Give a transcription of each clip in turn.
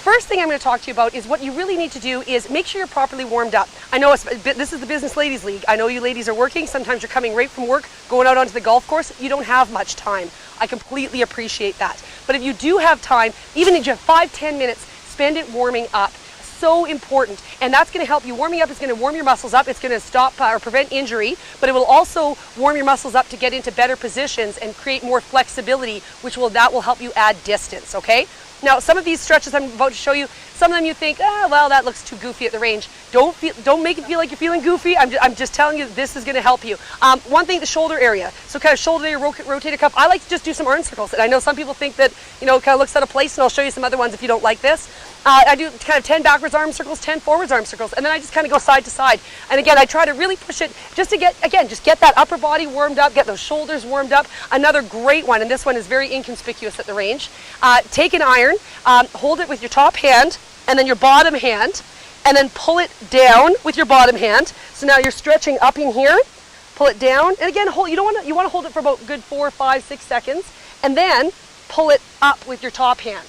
first thing I'm going to talk to you about is what you really need to do is make sure you're properly warmed up. I know this is the Business Ladies League. I know you ladies are working. Sometimes you're coming right from work, going out onto the golf course. You don't have much time. I completely appreciate that. But if you do have time, even if you have 5-10 minutes, spend it warming up. So important, and that's going to help you. Warming up is going to warm your muscles up. It's going to stop or prevent injury, but it will also warm your muscles up to get into better positions and create more flexibility, that will help you add distance. Okay. Now, some of these stretches I'm about to show you, some of them you think, well, that looks too goofy at the range. Don't make it feel like you're feeling goofy. I'm just telling you this is going to help you. One thing, the shoulder area. So kind of shoulder area, rotate a cup. I like to just do some arm circles. And I know some people think that, kind of looks out of place, and I'll show you some other ones if you don't like this. I do kind of 10 backwards arm circles, 10 forwards arm circles, and then I just kind of go side to side. And again, I try to really push it just to get that upper body warmed up, get those shoulders warmed up. Another great one, and this one is very inconspicuous at the range. Take an iron, hold it with your top hand, and then your bottom hand, and then pull it down with your bottom hand. So now you're stretching up in here, pull it down, and again, you want to hold it for about good 4, 5, 6 seconds, and then pull it up with your top hand.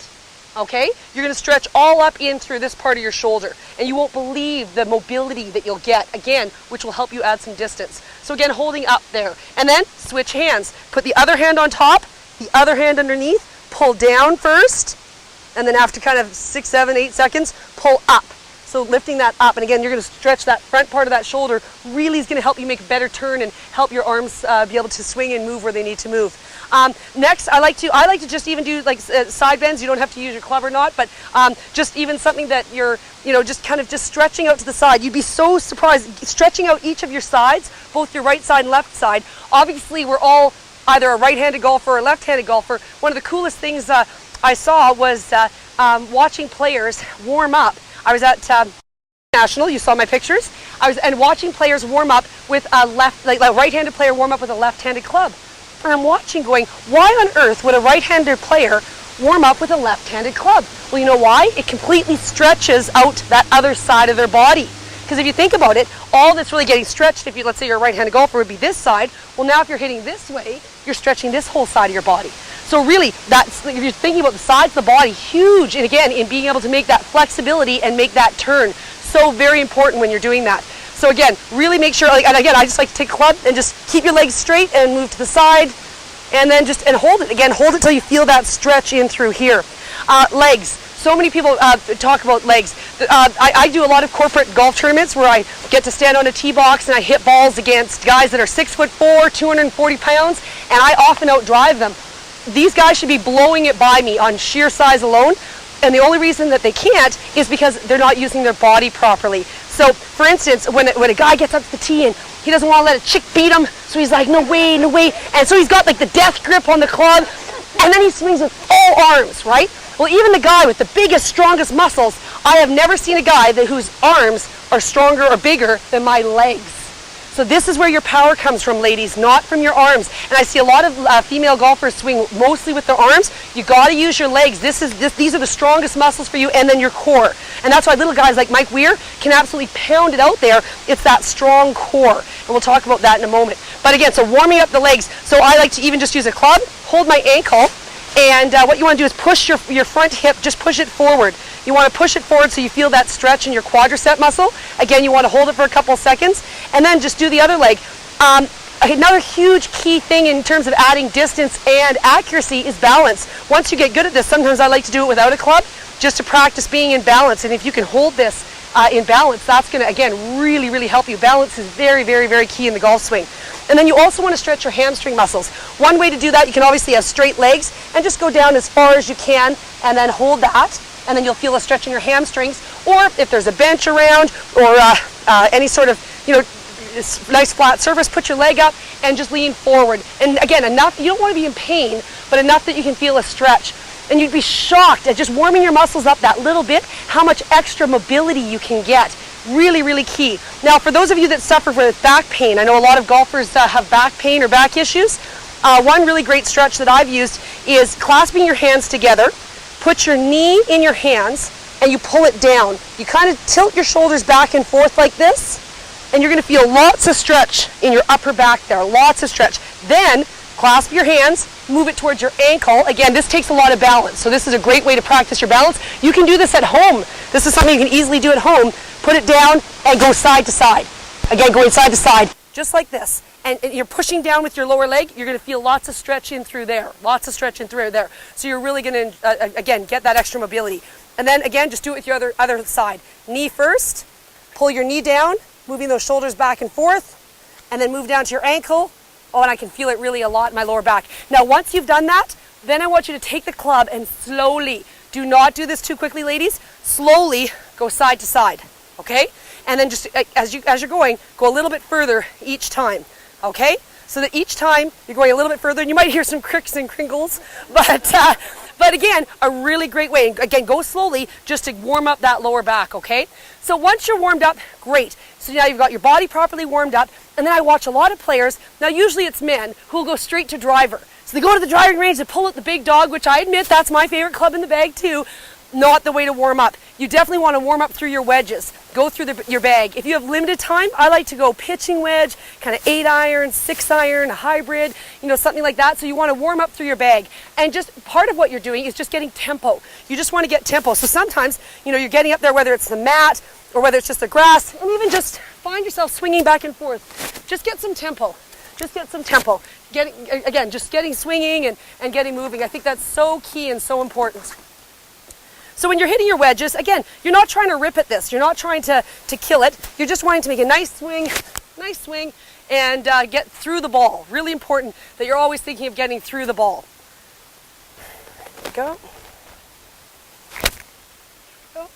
Okay? You're going to stretch all up in through this part of your shoulder, and you won't believe the mobility that you'll get, again, which will help you add some distance. So again, holding up there, and then switch hands. Put the other hand on top, the other hand underneath, pull down first, and then after kind of 6, 7, 8 seconds, pull up. So lifting that up, and again, you're going to stretch that front part of that shoulder. Really is going to help you make a better turn and help your arms be able to swing and move where they need to move. Next, I like to just even do like side bends. You don't have to use your club or not, but just even something that you're, just kind of just stretching out to the side. You'd be so surprised, stretching out each of your sides, both your right side and left side. Obviously, we're all either a right-handed golfer or a left-handed golfer. One of the coolest things I saw was watching players warm up. I was at National, you saw my pictures. And watching players warm up with a right-handed player warm up with a left-handed club. And I'm watching going, why on earth would a right-handed player warm up with a left-handed club? Well, you know why? It completely stretches out that other side of their body. Because if you think about it, all that's really getting stretched, if let's say you're a right-handed golfer, would be this side. Well, now if you're hitting this way, you're stretching this whole side of your body. So really, if you're thinking about the sides of the body, huge, and again, in being able to make that flexibility and make that turn. So very important when you're doing that. So again, really make sure, and again, I just like to take club and just keep your legs straight and move to the side, and then and hold it. Again, hold it till you feel that stretch in through here. Legs. So many people talk about legs. I do a lot of corporate golf tournaments where I get to stand on a tee box and I hit balls against guys that are 6'4", 240 pounds, and I often outdrive them. These guys should be blowing it by me on sheer size alone, and the only reason that they can't is because they're not using their body properly. So, for instance, when a guy gets up to the tee and he doesn't want to let a chick beat him, so he's like, no way, no way, and so he's got like the death grip on the club, and then he swings with all arms, right? Well, even the guy with the biggest, strongest muscles, I have never seen a guy whose arms are stronger or bigger than my legs. So this is where your power comes from, ladies, not from your arms. And I see a lot of female golfers swing mostly with their arms. You got to use your legs. These are the strongest muscles for you, and then your core. And that's why little guys like Mike Weir can absolutely pound it out there. It's that strong core. And we'll talk about that in a moment. But again, so warming up the legs. So I like to even just use a club, hold my ankle, and what you want to do is push your front hip, just push it forward. You want to push it forward so you feel that stretch in your quadricep muscle. Again, you want to hold it for a couple of seconds, and then just do the other leg. Another huge key thing in terms of adding distance and accuracy is balance. Once you get good at this, sometimes I like to do it without a club, just to practice being in balance. And if you can hold this in balance, that's going to, again, really, really help you. Balance is very, very, very key in the golf swing. And then you also want to stretch your hamstring muscles. One way to do that, you can obviously have straight legs and just go down as far as you can and then hold that. And then you'll feel a stretch in your hamstrings. Or if there's a bench around or any sort of, nice flat surface, put your leg up and just lean forward. And again, enough, you don't want to be in pain, but enough that you can feel a stretch. And you'd be shocked at just warming your muscles up that little bit, how much extra mobility you can get. Really, really key. Now, for those of you that suffer with back pain, I know a lot of golfers have back pain or back issues. One really great stretch that I've used is clasping your hands together, put your knee in your hands, and you pull it down. You kind of tilt your shoulders back and forth like this, and you're going to feel lots of stretch in your upper back there, lots of stretch. Then Clasp your hands, move it towards your ankle. Again, this takes a lot of balance, so this is a great way to practice your balance. You can do this at home. This is something you can easily do at home. Put it down and go side to side. Again, going side to side, just like this. And you're pushing down with your lower leg, you're going to feel lots of stretch in through there. Lots of stretch in through there. So you're really going to, again, get that extra mobility. And then, again, just do it with your other side. Knee first, pull your knee down, moving those shoulders back and forth, and then move down to your ankle. Oh, and I can feel it really a lot in my lower back. Now, once you've done that, then I want you to take the club and slowly, do not do this too quickly, ladies, slowly go side to side, okay? And then just, as you're going, go a little bit further each time. Okay, so that each time you're going a little bit further, and you might hear some cricks and crinkles, but again, a really great way. Again, go slowly just to warm up that lower back, okay? So once you're warmed up, great. So now you've got your body properly warmed up, and then I watch a lot of players, now usually it's men, who will go straight to driver. So they go to the driving range, they pull out the big dog, which I admit, that's my favorite club in the bag too. Not the way to warm up. You definitely want to warm up through your wedges. Go through your bag. If you have limited time, I like to go pitching wedge, kind of 8 iron, 6 iron, a hybrid, something like that. So you want to warm up through your bag. And just part of what you're doing is just getting tempo. You just want to get tempo. So sometimes, you're getting up there, whether it's the mat or whether it's just the grass, and even just find yourself swinging back and forth. Just get some tempo. Just get some tempo. Just getting swinging and getting moving. I think that's so key and so important. So when you're hitting your wedges, again, you're not trying to rip at this. You're not trying to kill it. You're just wanting to make a nice swing, and get through the ball. Really important that you're always thinking of getting through the ball. Go. Go.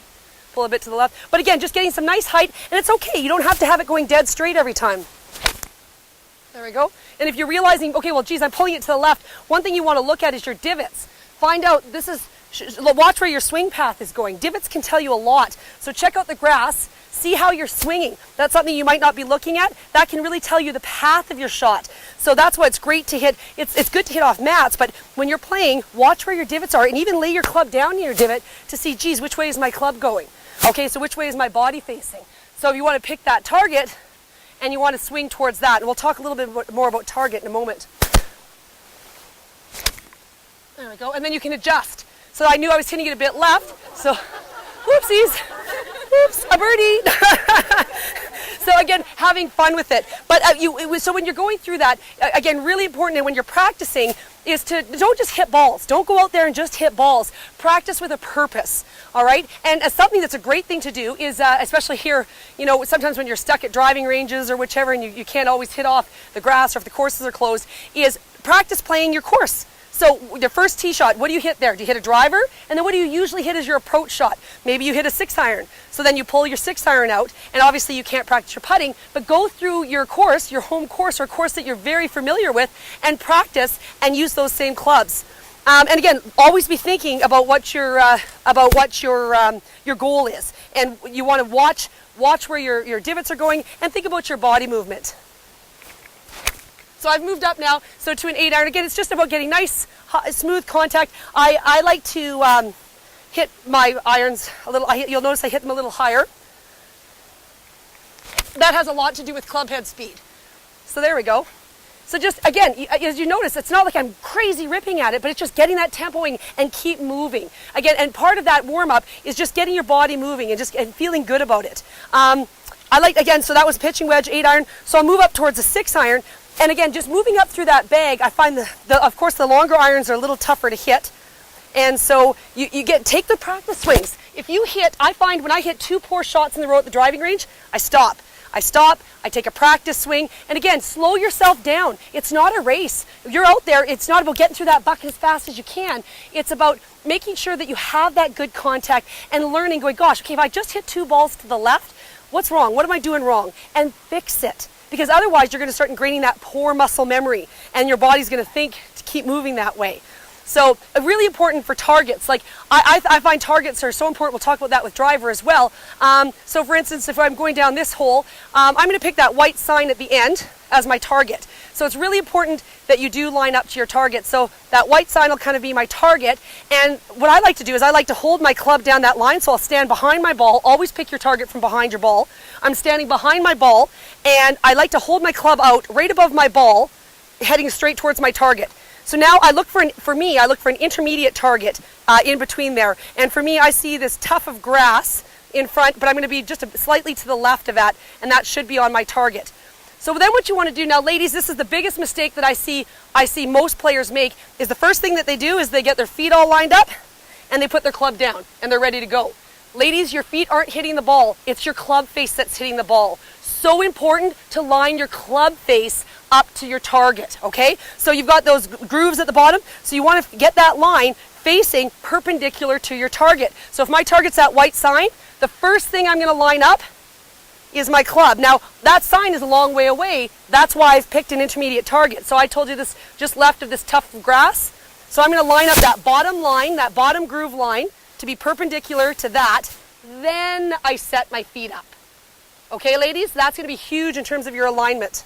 Pull a bit to the left. But again, just getting some nice height, and it's okay. You don't have to have it going dead straight every time. There we go. And if you're realizing, okay, well, geez, I'm pulling it to the left, one thing you want to look at is your divots. Find out, watch where your swing path is going. Divots can tell you a lot. So check out the grass, see how you're swinging. That's something you might not be looking at. That can really tell you the path of your shot. So that's why it's great to hit. It's good to hit off mats, but when you're playing, watch where your divots are and even lay your club down near your divot to see, geez, which way is my club going? Okay, so which way is my body facing? So if you want to pick that target and you want to swing towards that, and we'll talk a little bit more about target in a moment. There we go, and then you can adjust. So I knew I was hitting it a bit left, so whoopsies, oops, a birdie. So again, having fun with it. But so when you're going through that, again, really important, and when you're practicing, is to don't just hit balls. Don't go out there and just hit balls. Practice with a purpose, all right? And something that's a great thing to do is, especially here, sometimes when you're stuck at driving ranges or whichever, and you can't always hit off the grass or if the courses are closed, is practice playing your course. So the first tee shot, what do you hit there? Do you hit a driver? And then what do you usually hit as your approach shot? Maybe you hit a 6 iron. So then you pull your 6 iron out, and obviously you can't practice your putting, but go through your course, your home course or course that you're very familiar with, and practice and use those same clubs. And again, always be thinking about what your goal is, and you want to watch where your divots are going, and think about your body movement. So I've moved up now, so to an 8 iron. Again, it's just about getting nice, smooth contact. I like to hit my irons a little, you'll notice I hit them a little higher. That has a lot to do with club head speed. So there we go. So just, again, as you notice, it's not like I'm crazy ripping at it, but it's just getting that tempoing and keep moving. Again, and part of that warm-up is just getting your body moving and feeling good about it. Again, so that was pitching wedge, 8 iron. So I'll move up towards a 6 iron. And again, just moving up through that bag, I find of course the longer irons are a little tougher to hit. And so you take the practice swings. If you hit, I find when I hit 2 poor shots in the row at the driving range, I stop, I take a practice swing, and again, slow yourself down. It's not a race. You're out there, it's not about getting through that bucket as fast as you can. It's about making sure that you have that good contact and learning, going, gosh, okay, if I just hit 2 balls to the left, what's wrong? What am I doing wrong? And fix it. Because otherwise you're going to start ingraining that poor muscle memory, and your body's going to think to keep moving that way. So really important for targets. Like I find targets are so important. We'll talk about that with driver as well. So for instance, if I'm going down this hole, I'm going to pick that white sign at the end as my target. So it's really important that you do line up to your target. So that white sign will kind of be my target. And what I like to do is I like to hold my club down that line. So I'll stand behind my ball. Always pick your target from behind your ball. I'm standing behind my ball, and I like to hold my club out right above my ball heading straight towards my target. So now I look for an intermediate target in between there. And for me, I see this tuft of grass in front, but I'm going to be just slightly to the left of that, and that should be on my target. So then what you want to do now, ladies, this is the biggest mistake that I see most players make, is the first thing that they do is they get their feet all lined up and they put their club down and they're ready to go. Ladies, your feet aren't hitting the ball. It's your club face that's hitting the ball. So important to line your club face up to your target, okay? So you've got those grooves at the bottom, so you want to get that line facing perpendicular to your target. So if my target's that white sign, the first thing I'm going to line up is my club. Now, that sign is a long way away. That's why I've picked an intermediate target. So I told you this just left of this tuft of grass. So I'm going to line up that bottom line, that bottom groove line, to be perpendicular to that. Then I set my feet up. Okay, ladies? That's going to be huge in terms of your alignment.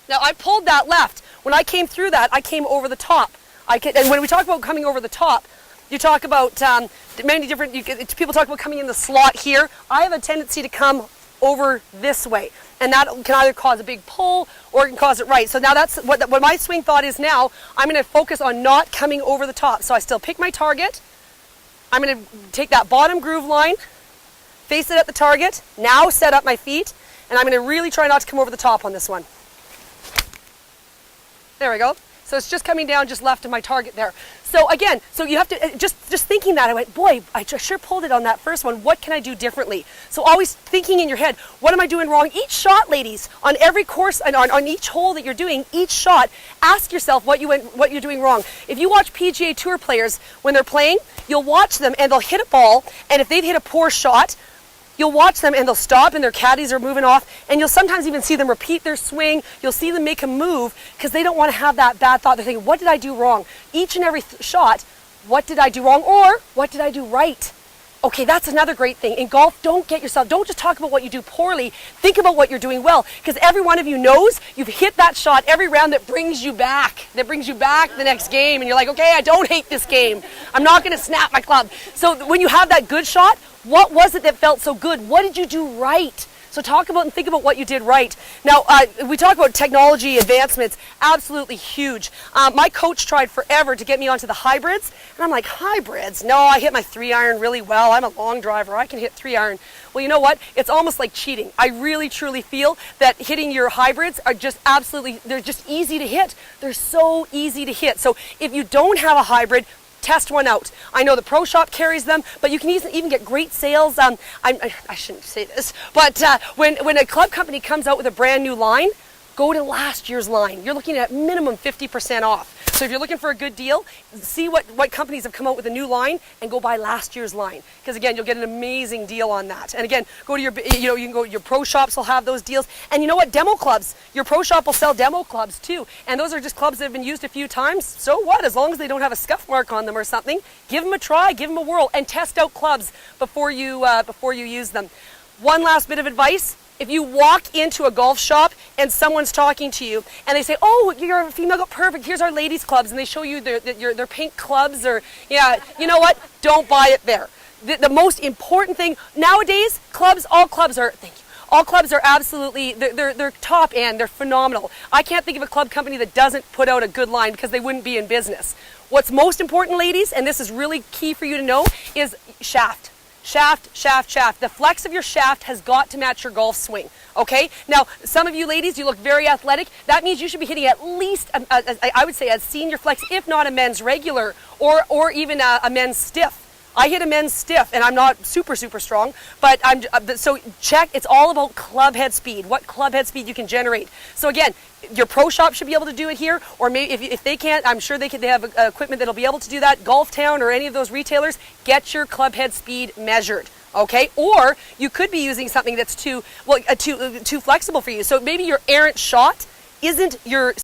Now, I pulled that left. When I came through that, I came over the top. And when we talk about coming over the top, you talk about many different, people talk about coming in the slot here. I have a tendency to come over this way. And that can either cause a big pull or it can cause it right. So now that's what my swing thought is now. I'm going to focus on not coming over the top. So I still pick my target. I'm going to take that bottom groove line, face it at the target, now set up my feet, and I'm going to really try not to come over the top on this one. There we go. So it's just coming down just left of my target there. So again, so you have to, just thinking that, I went, boy, I sure pulled it on that first one. What can I do differently? So always thinking in your head, what am I doing wrong? Each shot, ladies, on every course, and on each hole that you're doing, each shot, ask yourself what you're doing wrong. If you watch PGA Tour players, when they're playing, you'll watch them and they'll hit a ball, and if they've hit a poor shot, you'll watch them and they'll stop and their caddies are moving off, and you'll sometimes even see them repeat their swing. You'll see them make a move because they don't want to have that bad thought. They're thinking, what did I do wrong? Each and every shot, what did I do wrong, or what did I do right? Okay, that's another great thing. In golf, don't just talk about what you do poorly. Think about what you're doing well, because every one of you knows you've hit that shot every round that brings you back the next game, and you're like, okay, I don't hate this game. I'm not going to snap my club. So when you have that good shot, what was it that felt so good? What did you do right? So talk about and think about what you did right. Now, we talk about technology advancements, absolutely huge. My coach tried forever to get me onto the hybrids, and I'm like, hybrids? No, I hit my 3-iron really well. I'm a long driver. I can hit 3-iron. Well, you know what? It's almost like cheating. I really, truly feel that hitting your hybrids are just absolutely, they're just easy to hit. They're so easy to hit. So if you don't have a hybrid, test one out. I know the Pro Shop carries them, but you can even get great sales. I shouldn't say this, but when a club company comes out with a brand new line, go to last year's line. You're looking at minimum 50% off. So if you're looking for a good deal, see what companies have come out with a new line and go buy last year's line. Because again, you'll get an amazing deal on that. And again, go to your Pro Shops will have those deals. And you know what? Demo clubs. Your Pro Shop will sell demo clubs too. And those are just clubs that have been used a few times. So what? As long as they don't have a scuff mark on them or something, give them a try, give them a whirl, and test out clubs before you use them. One last bit of advice. If you walk into a golf shop and someone's talking to you and they say, oh, you're a female, perfect, here's our ladies clubs, and they show you their pink clubs, or, yeah, you know what? Don't buy it there. The most important thing, nowadays, all clubs are, thank you, all clubs are absolutely, they're top end, they're phenomenal. I can't think of a club company that doesn't put out a good line, because they wouldn't be in business. What's most important, ladies, and this is really key for you to know, is shaft. Shaft, shaft, shaft. The flex of your shaft has got to match your golf swing, okay? Now, some of you ladies, you look very athletic. That means you should be hitting at least, I would say, a senior flex, if not a men's regular, or even a men's stiff. I hit a men's stiff, and I'm not super, super strong, but so check, it's all about club head speed, what club head speed you can generate. So again, your Pro Shop should be able to do it here, or maybe if they can't, I'm sure they have equipment that'll be able to do that. Golf Town or any of those retailers, get your club head speed measured. Okay, or you could be using something that's too flexible for you. So maybe your errant shot isn't your